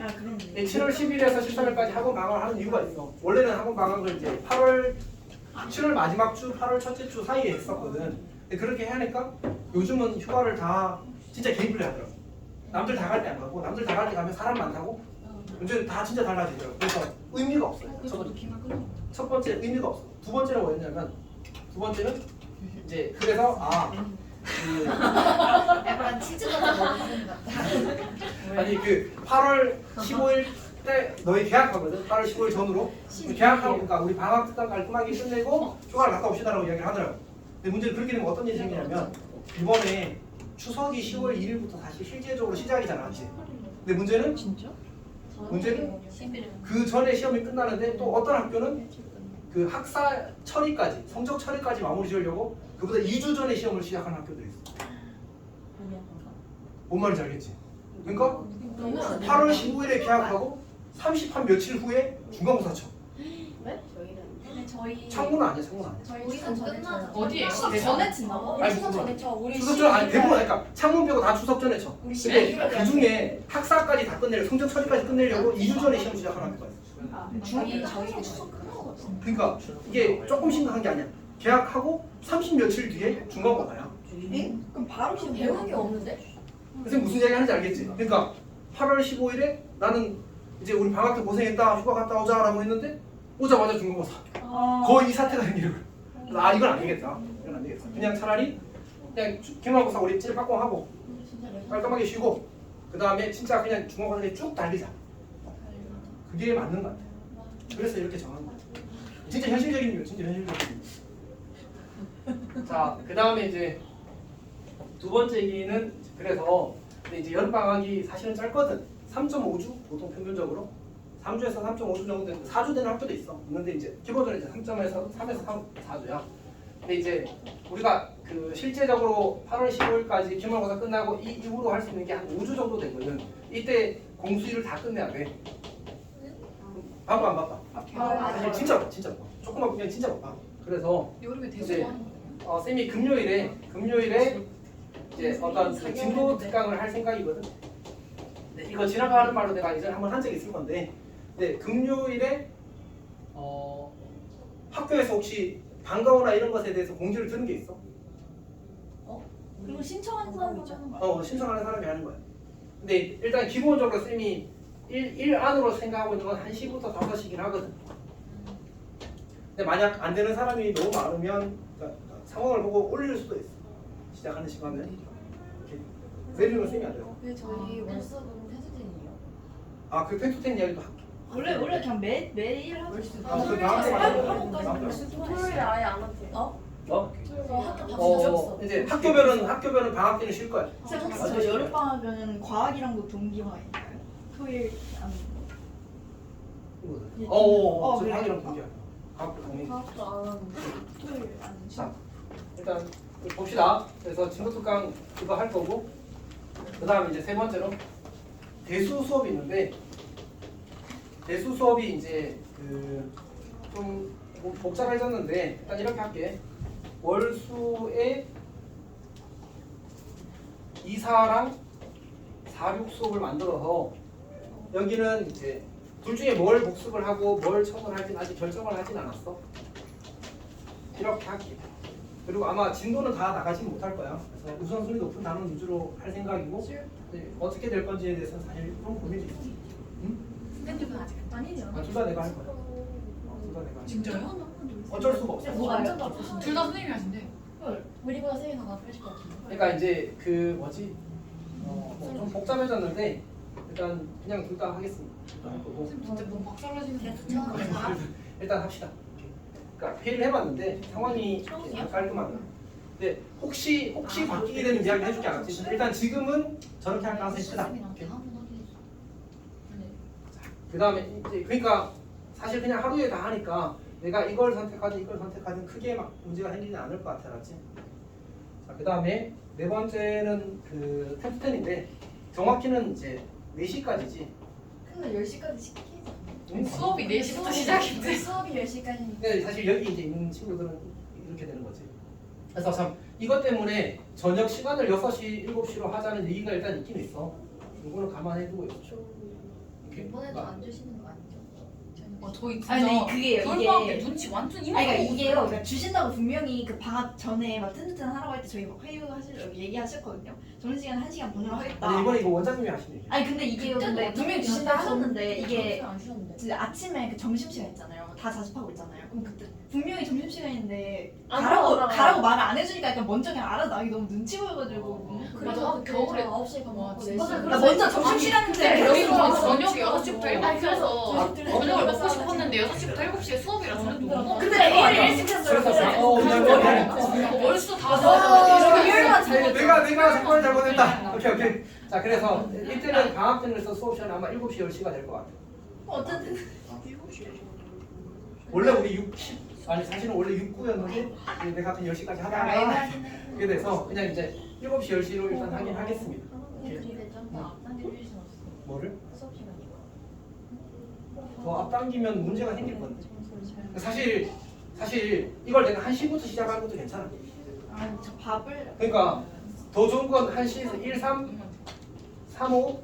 7월 10일에서 13일까지 학원 방학을 하는 이유가 있어. 원래는 학원 방학을 이제 8월 7월 마지막 주, 8월 첫째 주 사이에 했었거든. 근데 그렇게 하니까 요즘은 휴가를 다 진짜 개인 플레이 하더라고. 남들 다 갈 때 안 가고 남들 다 갈 때 가면 사람 많다고 문제는 다 진짜 달라지더라고. 그래서 의미가 없어요. 첫 번째 의미가 없어. 두 번째는 뭐였냐면 두 번째는 이제 그래서 그 약간 치즈 같은 거 먹는 것 같아. 아니 그 8월 15일 때 너희 계약하거든. 8월 15일 전후로 계약하고 그러니까 우리 방학 특강 깔끔하게 끝내고 휴가를 갔다 옵시다라고 이야기를 하더라고. 근데 문제는 그렇게 되면 어떤 일이 생기냐면 이번에 추석이 10월 1일부터 다시 실제적으로 시작이잖아, 그렇지? 근데 문제는 문제는 그 전에 시험이 끝나는데 또 어떤 학교는 그 학사 처리까지 성적 처리까지 마무리 지으려고 그보다 2주 전에 시험을 시작하는 학교들이 있어. 뭔 말인지 알겠지? 그러니까 8월 15일에 계약하고 30한 며칠 후에 중간고사 쳐. 근데 저희 창구는 아니야, 창구는 아니야. 저희 우리는 끝나 어디에? 추석 전에 친다고? 아니, 추석 무슨 전에 쳐. 우리 추석 전 아니 대부분 그러니까 창문 빼고 다 추석 전에 쳐. 우리 근데 그 중에 학사까지 다 끝내려 성적 처리까지 끝내려고 2주 전에 시험 시작하는 학교가 있어. 저희 추석 끝나고 그러니까 이게 조금 심각한 게 아니야. 계약하고 30 며칠 뒤에 중간고사야. 그럼 바로 지금 배우는 게 없는데? 선생님 무슨 얘기 하는지 알겠지? 그러니까 8월 15일에 나는 이제 우리 방학 때 고생했다 휴가 갔다 오자라고 했는데 오자마자 중간고사. 거의 이 사태가 생기는 거야. 그래서 이건 안 되겠다. 이건 안 되겠다. 그냥 차라리 그냥 기말고사 우리 찔 빡공하고 깔끔하게 쉬고 그 다음에 진짜 그냥 중간고사에 쭉 달리자. 그게 맞는 것 같아. 그래서 이렇게 정한 거야. 진짜 현실적인 이유, 진짜 현실적인 이유. 자, 그 다음에 이제 두 번째 얘기는 그래서 근데 이제 여름 방학이 사실은 짧거든. 3.5주 보통 평균적으로 3주에서 3.5주 정도 되는 4주 되는 학교도 있어. 근데 이제 기본적으로 이제 3.에서 3에서 4주야. 근데 이제 우리가 그 실제적으로 8월 15일까지 기말고사 끝나고 이 이후로 할 수 있는 게 한 5주 정도 되거든. 이때 공수일을 다 끝내야 돼. 바빠 안 바빠? 사실 진짜 바빠, 진짜 바빠. 조금만 보면 진짜 바빠. 그래서 여름에 이제 대수하는 거. 쌤이 금요일에 이제 어떤 그 진도 특강을 할 생각이거든. 네, 이거 지나가는 말로 내가 이전에 한번 한 적이 있을 건데, 네, 금요일에 학교에서 혹시 방과후나 이런 것에 대해서 공지를 들은 게 있어? 그리고 신청하는 사람이 하는 거야. 신청하는 사람이 하는 거야. 근데 일단 기본적으로 쌤이 일 안으로 생각하고 있는 건 1시부터 5시긴 하거든. 근데 만약 안 되는 사람이 너무 많으면 그러니까 상황을 보고 올릴 수도 있어. 시작하는 시간을 이렇게 내리는 쌤이 안 돼요. 근데 저희 월수업은 태수진이에요. 그 펜투텐 이야기도 할게. 원래 그냥 매일 하고 있어. 그 다음 토요일에 아예 안 하지. 어? 저 학교 다 뒤졌어. 이제 학교별은 방학 때는 쉴 거야. 저 여름 방학은 과학이랑도 동기화인가요? 토요일 안. 저 방이랑 동기야. 각 동의. 과학도 안 하는데 토요일 안. 자, 일단 봅시다. 그래서 진도특강 그거 할 거고, 그 다음에 이제 세 번째로 대수 수업이 있는데, 대수 수업이 이제 좀 복잡해졌는데 일단 이렇게 할게. 월수에 2사랑 4, 6 수업을 만들어서 여기는 이제 둘 중에 뭘 복습을 하고 뭘 처음을 할지는 아직 결정을 하진 않았어. 이렇게 할게. 그리고 아마 진도는 다 나가지는 못할 거야. 그래서 우선순위 높은 단원 위주로 할 생각이고, 네, 어떻게 될 건지에 대해서는 사실 좀 고민이 있어. 스탠드는 아직 아니죠. 둘 다 내가 할 거야. 둘 다 내가 할 거야. 진짜요? 어쩔 수가 없어. 완전 나쁘신데. 둘 다 선생님이 하신대. 우리보다 쌤이 더 나쁘실 것 같은데. 그러니까 이제 그 뭐지? 좀 복잡해졌는데 일단 그냥 둘 다 하겠습니다. 둘 다 할 거고. 선생님 진짜 너무 박살나시는 거 일단 합시다. 그러니까 회의를 해봤는데 상황이 깔끔하다. 근데 혹시 바뀌게 되는 이야기 해줄게 알았지? 일단 지금은 저렇게 할 가능성이 크다. 오케이? 그 다음에 이제 그러니까 사실 그냥 하루에 다 하니까 내가 이걸 선택하든 이걸 선택하든 크게 막 문제가 생기지 않을 것 같아, 알았지? 자, 그 다음에 네 번째는 그 템프텐인데 정확히는 이제 4시까지지. 근데 10시까지 시키지. 수업이 4시부터 시작인데. 수업이 10시까지니까. 근데 사실 여기 이제 있는 친구들은 이렇게 되는 거지. 그래서 참 이것 때문에 저녁 시간을 6시, 7시로 하자는 얘기가 일단 있긴 있어. 이거는 감안해 두고 있어. 이렇게. 이번에도 안 주시는 거 아니죠? 저희 진짜 아니 근데 그게 겨울방학 때 이게 눈치 완전 아니 이만하고 그러니까 이게요. 그러니까 주신다고 분명히 그 방학 전에 막 뜬뜬 하라고 할 때 저희 막 얘기하셨거든요. 점심시간 1시간 보내러 하겠다. 아니 이번에 이거 원장님이 하신 얘기. 아니 근데 이게요. 근데 분명히 주신다 하셨는데 이게 안 주셨는데. 진짜 아침에 그 점심시간 있잖아요. 다 자습하고 있잖아요. 그럼 그때 분명히 점심시간인데 안 가라고 가라고 말을 안 해주니까 약간 먼저 그냥 알아서 나기 너무 눈치 보여가지고. 맞아, 겨울에 9시에 밥 먹고 맞아, 4시에 나 먼저 점심시간인데 여기서 저녁에 6시부터 아니, 7시라서 그래서 저녁을 먹고 싶었는데 6시부터 7시에 수업이라 저녁도 못 먹어. 근데 애를 일찍 했어요. 월수 다 맞아. 일요일만 잘 내가 정말 잘못했다. 오케이. 자 그래서 이때는 방학 때는 그래서 수업 시간 아마 7시 10시가 될 것 같아. 어쨌든 원래 우리 60 아니 사실은 원래 6구였는데 내가 한 10시까지 하다가 그게 돼서 그냥 이제 7시 10시로 일단 하긴 하겠습니다. 근데 좀더 앞당겨줄 수 없어. 뭐를? 수업 시간이고. 더 앞당기면 문제가 생길 건데. 사실 이걸 내가 1시부터 시작하는 것도 괜찮아. 아, 저 밥을 그러니까 더 좋은 건 1시에서 1, 3, 3, 5,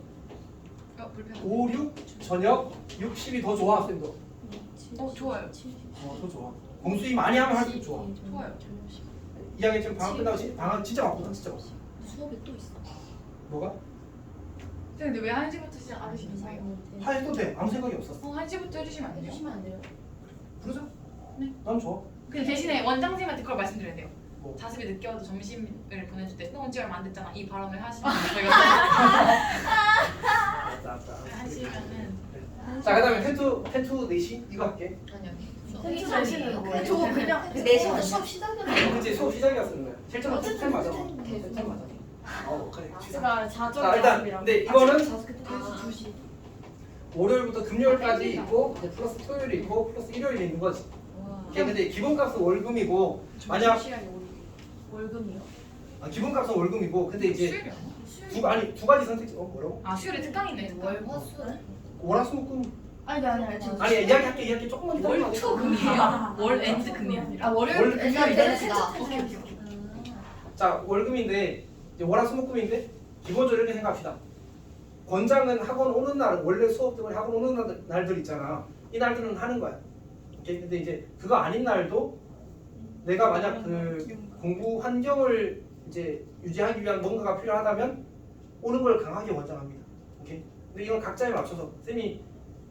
불편. 5, 6 저녁 6, 10이 더 좋아 쌤도. 좋아요. 더 좋아. 공수이 많이 하면 할수록 좋아. 좋아요. 2학년 지금 방학 끝나고 방학 진짜 바쁘다 진짜 바쁘다. 수업이 또 있어. 뭐가? 근데 왜 1시부터 시작 안 해주시는 거예요? 해도 돼. 아무 생각이 없었어. 1시부터 해주시면 안 돼요? 해주시면 안 돼요? 그러자. 네. 난 좋아. 근데 대신에 원장님한테 그걸 말씀드려야 돼요. 뭐? 자습이 늦게 와도 점심을 보내줄 때 너 언제 얼마 안 됐잖아 이 발언을 하시면 저희가 하시면은 자 그다음에 텐투 4시 이거 할게. 아니요. 근데 저 그냥 4시부터 수업 시작이었는데 그치 수업 시작이었으는 거야. 실제로 어쨌든 템 맞아. 템 템 맞아. 그래. 제가 자전 자 일단 근데 이거는 아, 2시 월요일부터 금요일까지 있고 이제 플러스 토요일이 있고 플러스 일요일이 있는 거지. 이게 근데 기본값은 월금이고 만약 월급이요? 기본값은 월금이고 근데 이제 수요일이요? 두 가지 선택지 뭐라고? 아 수요일에 특강이네. 월화수는? 월화수목금 아니 아니 이야기할게 조금만 기다려. 월투 금이에요? 월 엔드 금이 아니라. 아 월요일 월- 일단 일요일이다. 세차 오케이 오케이 오케이. 자 월금인데 이제 월화수목금인데 기본적으로 이렇게 생각합시다. 권장은 학원 오는 날 원래 수업 때문에 학원 오는 날들 있잖아. 이 날들은 하는 거야. 오케이? 근데 이제 그거 아닌 날도 내가 만약 그 공부 환경을 이제 유지하기 위한 뭔가가 필요하다면 오는 걸 강하게 권장합니다. 오케이? 근데 이건 각자에 맞춰서 쌤이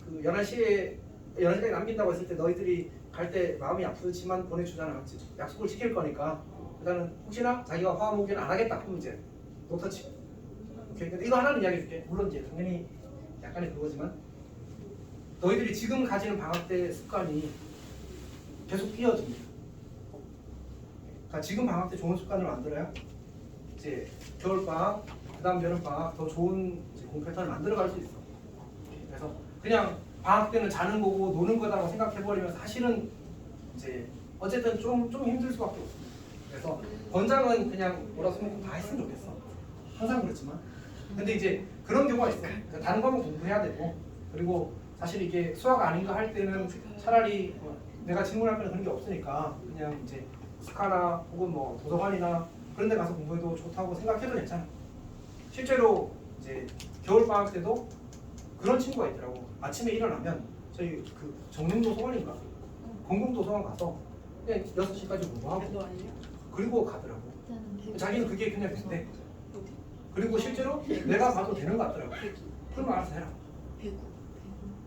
그 11시까지 남긴다고 했을 때 너희들이 갈 때 마음이 아프지만 보내주잖아. 약속을 지킬 거니까 일단은 혹시나 자기가 화학 오기는 안 하겠다 그럼 이제 노터치. 오케이? 근데 이거 하나는 이야기해줄게. 물론 이제 당연히 약간의 그거지만 너희들이 지금 가지는 방학 때 습관이 계속 이어집니다. 그러니까 지금 방학 때 좋은 습관을 만들어야 이제 겨울 방학, 그다음 여름 방학 더 좋은 이제 공부 패턴을 만들어갈 수 있어. 그래서 그냥 방학 때는 자는 거고 노는 거다라고 생각해버리면 사실은 이제 어쨌든 좀 힘들 수밖에 없습니다. 그래서 권장은 그냥 월화수목금 다 했으면 좋겠어. 항상 그렇지만. 근데 이제 그런 경우가 있어. 그러니까 다른 과목 공부해야 되고 그리고 사실 이게 수학 아닌가 할 때는 차라리 내가 질문할 거는 그런 게 없으니까 그냥 이제 스카나 혹은 뭐 도서관이나 그런 데 가서 공부해도 좋다고 생각해도 괜찮아. 실제로 이제 겨울 방학 때도 그런 친구가 있더라고. 아침에 일어나면 저희 그 정릉도서관인가 공공도서관 가서 그냥 6시까지 공부하고 그리고 가더라고. 자기는 그게 그냥 된대. 그리고 실제로 내가 봐도 되는 것 같더라고. 그럼 알아서 해라.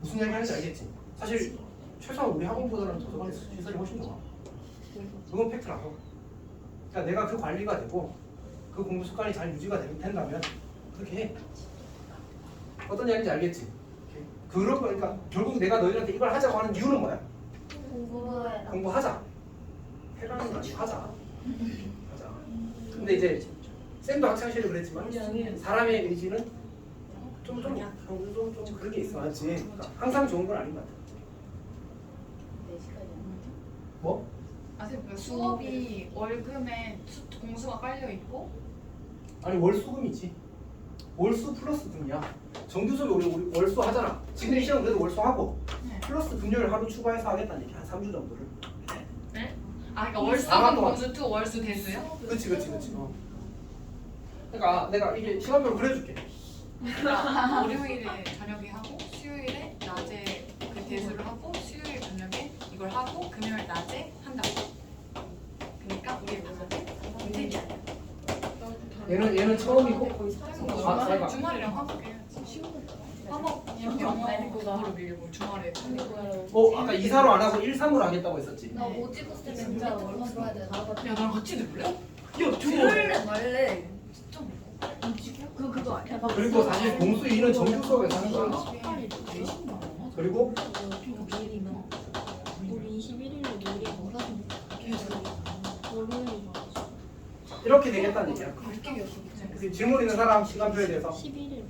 무슨 얘기 하는지 알겠지? 사실 최소한 우리 학원보다는 도서관의 시설이 훨씬 좋아. 그건 팩트라고. 그러니까 내가 그 관리가 되고 그 공부 습관이 잘 유지가 된다면 그렇게 해. 어떤 얘기인지 알겠지? 그런 거니까 결국 내가 너희한테 이걸 하자고 하는 이유는 뭐야? 공부해. 공부하자. 해라는 거 아니고 하자. 근데 이제 쌤도 학창시절에 그랬지만 사람의 의지는 좀 그런 게 있어. 맞지? 그러니까 항상 좋은 건 아닌 것 같아. 뭐? 선생님 수업이 월금에 공수가 깔려 있고 아니 월수금이지. 월수 플러스 금이야. 정규 수업이 우리 월수 하잖아. 지금 이 시간 그래도 월수 하고 네. 플러스 금요일 하루 추가해서 하겠다는 얘기. 한 3주 정도를. 네? 아 그러니까 4만 월수금 동안. 공수 2 월수 대수요? 그치. 그러니까 내가 이게 시간별로 그려줄게. 그러니까 월요일에 저녁에 하고 수요일에 낮에 그 대수를 하고 수요일 그걸 하고 금요일 낮에 한다고. 그러니까 우리 방학에 인생이 아니야. 얘는 처음이고 아, 잠깐. 주말이랑 화목해야지. 화목 영어로 밀고 주말에. 아까 2사로 안 하고 1, 3으로 하겠다고 했었지. 나 오지구 쌤 진짜 얼마 들어야 돼? 야 나랑 같이 들을래? 야 들을래 말래. 그거 아니야? 그리고 사실 공수 2는 정규 수업에서 하는 거야. 그리고 우리 21일로 놀이 이렇게 되겠다는 얘기야. 질문 있는 사람 시간표에 대해서 11일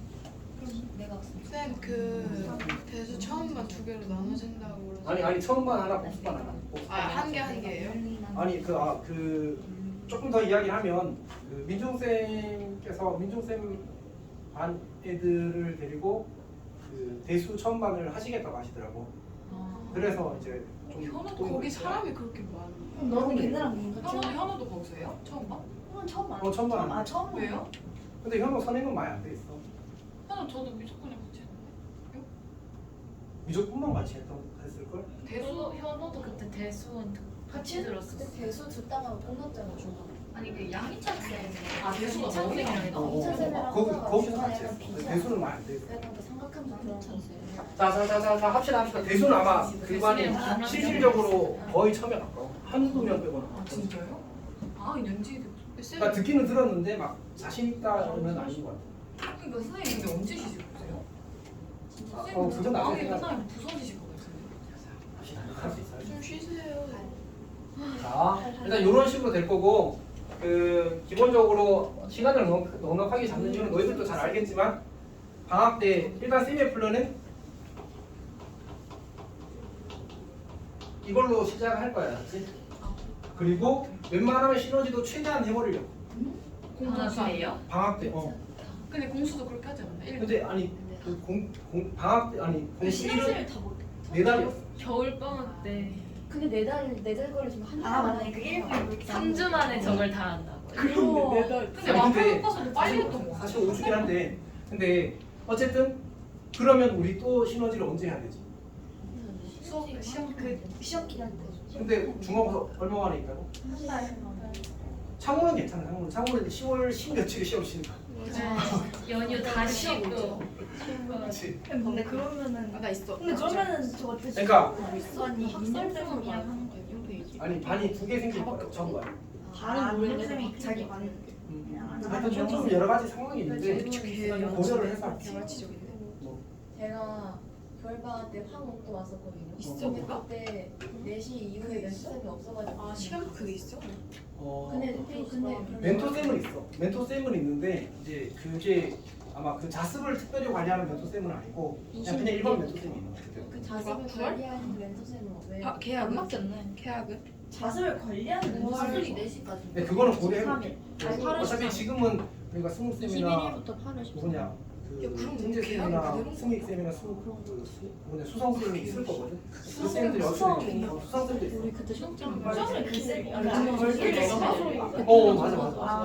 내가 쌤, 그 대수 처음만 2개로 나눠진다고 그러죠? 아니 처음만 하나 복수반 하나. 한 개예요? 아니 그 조금 더 이야기를 하면 그 민종쌤께서 민종쌤 반 애들을 데리고 그 대수 처음 반을 하시겠다고 하시더라고. 그래서 이제 좀 현우도 거기 사람이 그렇게 많아. 너는 걔네랑 현우도 거기서 해요? 처음 봐? 처음 안 처음 반. 아 처음 왜요? 근데 현우 선행은 많이 안 돼 있어. 현우 저도 무조건이랑 같이 했는데. 미적분만 같이 했을 걸. 현호도 그때 대수원 같이 들었어. 그때 대수 듣다가 끝났잖아 중간. 아니 그 양희찬 쌤. 아 대수가 이찬 너무 쌤이랑 재밌다. 이찬 쌤이랑 거기서 하다가 같이 했어. 중간에 대수는 많이 안 돼 있어. 내가 그 삼각함수 들어봤는데 자 합시다. 대수는 아마 그 반이 실질적으로 거의 처음에 가까워. 한두 명 빼고는. 아 진짜요? 아 연지. 그러니까 듣기는 들었는데 막 자신 있다는 아닌 것 같아. 그러니까 선생님 근데 언제 시집 오세요? 그건 나중에 마음이 끝나면 부서지실 것 같은데. 할 수 있어요. 좀 쉬세요. 자, 일단 이런 식으로 될 거고 그 기본적으로 시간을 넉넉하게 잡는 이유는 너희들도 잘 알겠지만 방학 때 일단 세미플러는 이걸로 시작할 거야, 알았지? 그리고 웬만하면 시너지도 최대한 해버리려고 공부하세요? 방학 때. 근데 공수도 그렇게 하지 않나? 근데 아니 방학 때 아니 공수 1은 다 못해. 4달이었어. 겨울 방학 때 그게 네달 걸리지만 한 아 달. 맞네 그 1분 3주 만에 저걸 다 한다고. 근데 마음 바꿔서 빨리 했던 거. 사실 5주긴 한데 근데 어쨌든 그러면 우리 또 시너지를 언제 해야 되지? 수업 시험 시험 기간 때. 근데 중간고사 얼마 만에 있다고? 한 달. 창호는 괜찮아. 창호는 10월 10며칠에 시험 치니까. 연휴 다 쉬고. 그렇지. 근데 그러면은 나 있어. 근데 그러면은 저거 뜻이 그러니까 아니 학생 때문이야 하는 거 페이지. 아니 반이 2개 생길 거야. 전부 아니. 다른 모르는 자기 반 하여튼 좀 여러 가지 상황이 있는데 고려를 해서 할게. 개발치적인데. 제가 겨울방학 때 화목도 왔었거든요. 있어, 근데 뭐가? 그때 4시 이후에 멘토쌤이 없어가지고. 아, 시간 그게 있어? 근데 멘토쌤은 있어. 멘토쌤은 있는데 이제 그게 아마 그 자습을 특별히 관리하는 멘토쌤은 아니고 그냥 일반 멘토쌤이 있는 것 같아요. 그 자습을 관리하는 멘토쌤은 왜? 아, 계약은? 계약은? 자습을 관리하는 자습이 4시까지. 근데 그거는 고려해볼게. 아니, 어차피 지금은 우리가 승우쌤이나 21일부터 8월 10일. 뭐냐 그럼 그 승재쌤이나 계약이 승익쌤이나 수성쌤이 있을 거거든. 그 쌤들이 어차피 수성쌤도 있어. 우리 그때 시험 수업을 그 쌤이 아니 맞아.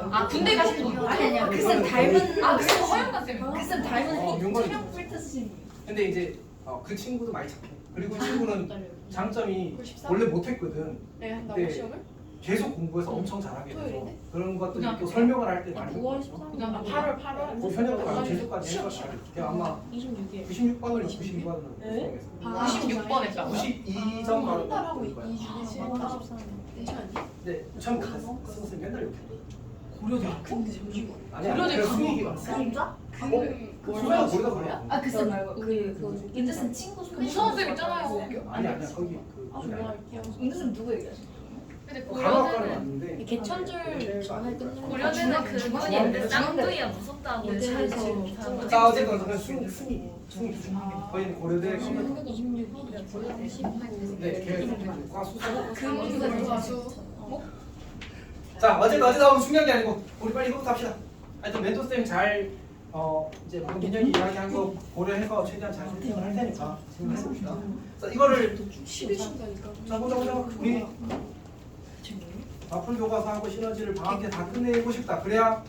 아 군대 가신 분. 아니야 그쌤 닮은 그래서 허영관 쌤인가? 그쌤 닮은 윤건이. 체력 필터스님 근데 이제 그 친구도 많이 착해. 그리고 이 친구는 장점이 원래 못했거든. 네, 한다고 네. 시험을? 계속 공부해서 엄청 잘하게 돼서 토요일이네? 그런 것들이 고등학교 또 설명을 할 때 많이 9월 있거든. 13일. 그냥 8월. 그 현역도 제주까지 해서 잘해. 걔 아마 26일. 96번을 92번을 수성했어. 96번 했다고. 92점 한 달 받은 하고 거야. 2주 13일. 4시 아니야? 네, 처음 못했어. 승우쌤 맨날 욕해. 고려대. 아니야. 고려대 그냥 간호. 승익이가. 진짜? 수성은 고려다 그래. 아 그 쌤 말고 그 인드쌤 친구 소개 무서운 쌤 있잖아요. 아니야 거기 그 인드쌤 누구 얘기하시는 근데 간호학과를 고려대는 왔는데 개천절 전에 끝난 고려대는 그분인데 쌍둥이야 무섭다고 예전에서 자 어쨌든 그건 승익 거의 고려대 26일. 네 걔 과수석 가수. 자 어쨌든 우리 중요한 게 아니고 우리 빨리 이거부터 합시다. 하여튼 멘토쌤 잘 이제 방금 민현이 이야기한 거 고려해서 최대한 잘 설명을 할 테니까 지금 해봅시다. 자 이거를 10일씩이니까. 자 보자 우리 마플 교과서하고 시너지를 방학 때 다 끝내고 싶다. 그래야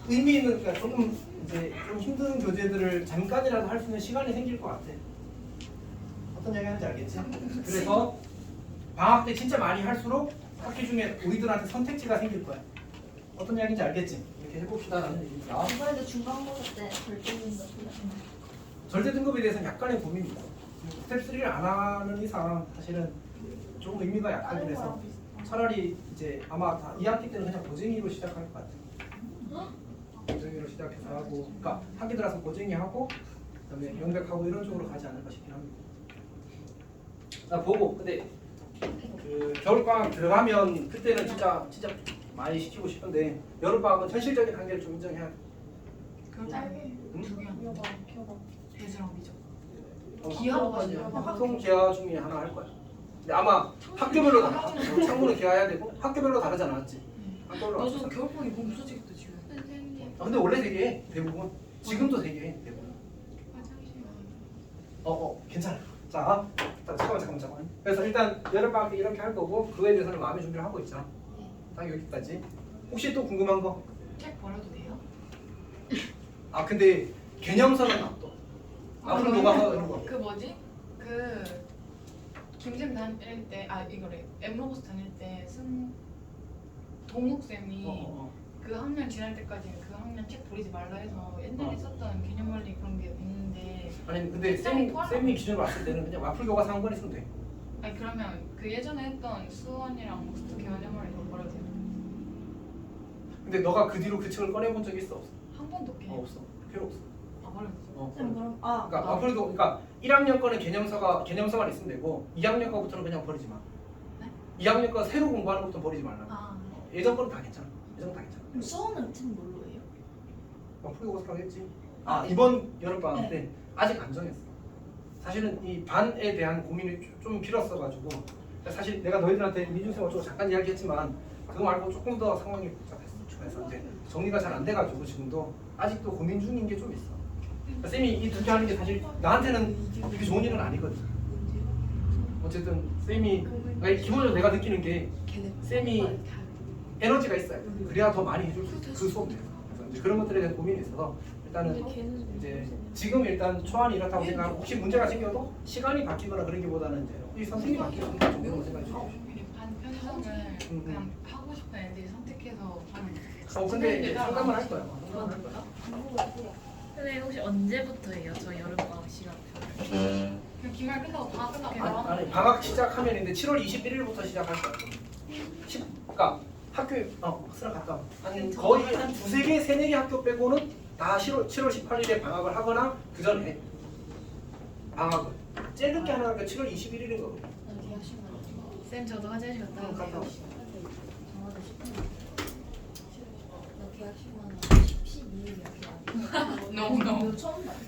의미 있는 그러니까 조금 이제 좀 힘든 교재들을 잠깐이라도 할 수 있는 시간이 생길 것 같아. 어떤 얘기 하는지 알겠지? 그래서 방학 때 진짜 많이 할수록 학기 중에 우리들한테 선택지가 생길 거야. 어떤 이야기인지 알겠지? 이렇게 해봅시다라는 얘기입니다. 이번에도 중간고사 때 결정인가 보다. 절대 등급에 대해서는 약간의 고민입니다. 스텝 3를 안 하는 이상 사실은 조금 의미가 약하긴 해서 차라리 이제 아마 다 2학기 때는 그냥 고쟁이로 시작할 것 같아요. 고쟁이로 시작해서 하고, 그러니까 학기 들어서 고쟁이 하고, 그다음에 영백하고 이런 쪽으로 가지 않을까 싶긴 합니다. 나 보고 근데 그 겨울방학 들어가면 그때는 진짜 많이 시키고 싶은데 여름방학은 현실적인 한계를 좀 인정해야 돼. 그럼 두개 대수랑 미적. 기하까지 학종 기하 중에 하나 할 거야. 근데 아마 학교별로 달라. 창문은 기하해야 되고 학교별로 다르지 않았지? 학교별로 너도 다르잖아. 겨울방학이 너무 무서지겠다 지금. 선생님 근데 원래 되게 해, 대부분. 지금도 되게 해, 대부분. 화장실 괜찮아. 자, 잠깐만. 그래서 일단 여름방학 때 이렇게 할 거고 그거에 대해서는 마음의 준비를 하고 있죠. 딱 여기까지. 혹시 또 궁금한 거? 책 버려도 돼요? 아 근데 개념서는 놔둬. 앞으로 누가 하는 거? 그 뭐지? 그 김쌤 다닐 때 이거래 엠로고스 다닐 때 동욱 쌤이 그 학년 지날 때까지 그 학년 책 버리지 말라 해서 옛날에 썼던 개념 원리 그런 게 있는데 아니 근데 쌤이 기준으로 봤을 때는 그냥 와플 교과서 한 권 있으면 돼. 아니 그러면 그 예전에 했던 수원이랑 목스트 개념 원리 이거 버려도 돼요? 근데 너가 그 뒤로 그 책을 꺼내본 적이 있어 없어? 한 번도 없게 없어. 필요 없어. 버려도 돼요? 그럼 그러니까 와플도 그러니까 1학년 거는 개념서만 있으면 되고 2학년 거부터는 그냥 버리지 마. 네? 2학년 거 새로 공부하는 것부터 버리지 말라. 아 예전 거는 다 괜찮아. 예전 거 다 괜찮아. 그럼 수원은 책 뭘로 해요? 와플 교과서라고 했지. 이번 여름방학 때 아직 안 정했어. 사실은 이 반에 대한 고민이 좀 길었어가지고 사실 내가 너희들한테 민준쌤 어쩌고 잠깐 이야기했지만 그거 말고 조금 더 상황이 복잡했어. 그래서 이제 정리가 잘 안 돼가지고 지금도 아직도 고민 중인 게 좀 있어. 그러니까 쌤이 이 두 개 하는 게 사실 나한테는 그렇게 좋은 일은 아니거든. 어쨌든 쌤이 그러니까 기본적으로 내가 느끼는 게 쌤이 에너지가 있어요. 그래야 더 많이 해줄 수 있어. 그 수업 내에서. 그래서 이제 그런 것들에 대한 고민이 있어서 일단은 이제 지금 일단 초안이 이렇다고 생각하고 혹시 문제가 생겨도 시간이 바뀌거나 그러기보다는 이제 이 선생님이 바뀌는 게 정도로 생각해 주세요. 반 편성을 그냥 하고 싶은 애들이 선택해서 하는 근데 이제 상담을 할 거야. 상담을 할 거야. 근데 혹시 언제부터예요? 저 여름방학 시간표. 그냥 기말 끝나고 방학 끝나고 아니 방학 시작하면 이제 7월 21일부터 시작할 거야. 그러니까 학교에 학생을 갔다 와. 거의 한 두세 개, 세네 개 학교 빼고는 다 7월 18일에 방학을 하거나 그 전에 방학을 제일 늦게 하는 학교 7월 21일인 거거든. 쌤 저도 화장실 갔다 갔다 와. 올게요. 나 계약 시간 12일이야. 너무 처음 봤어.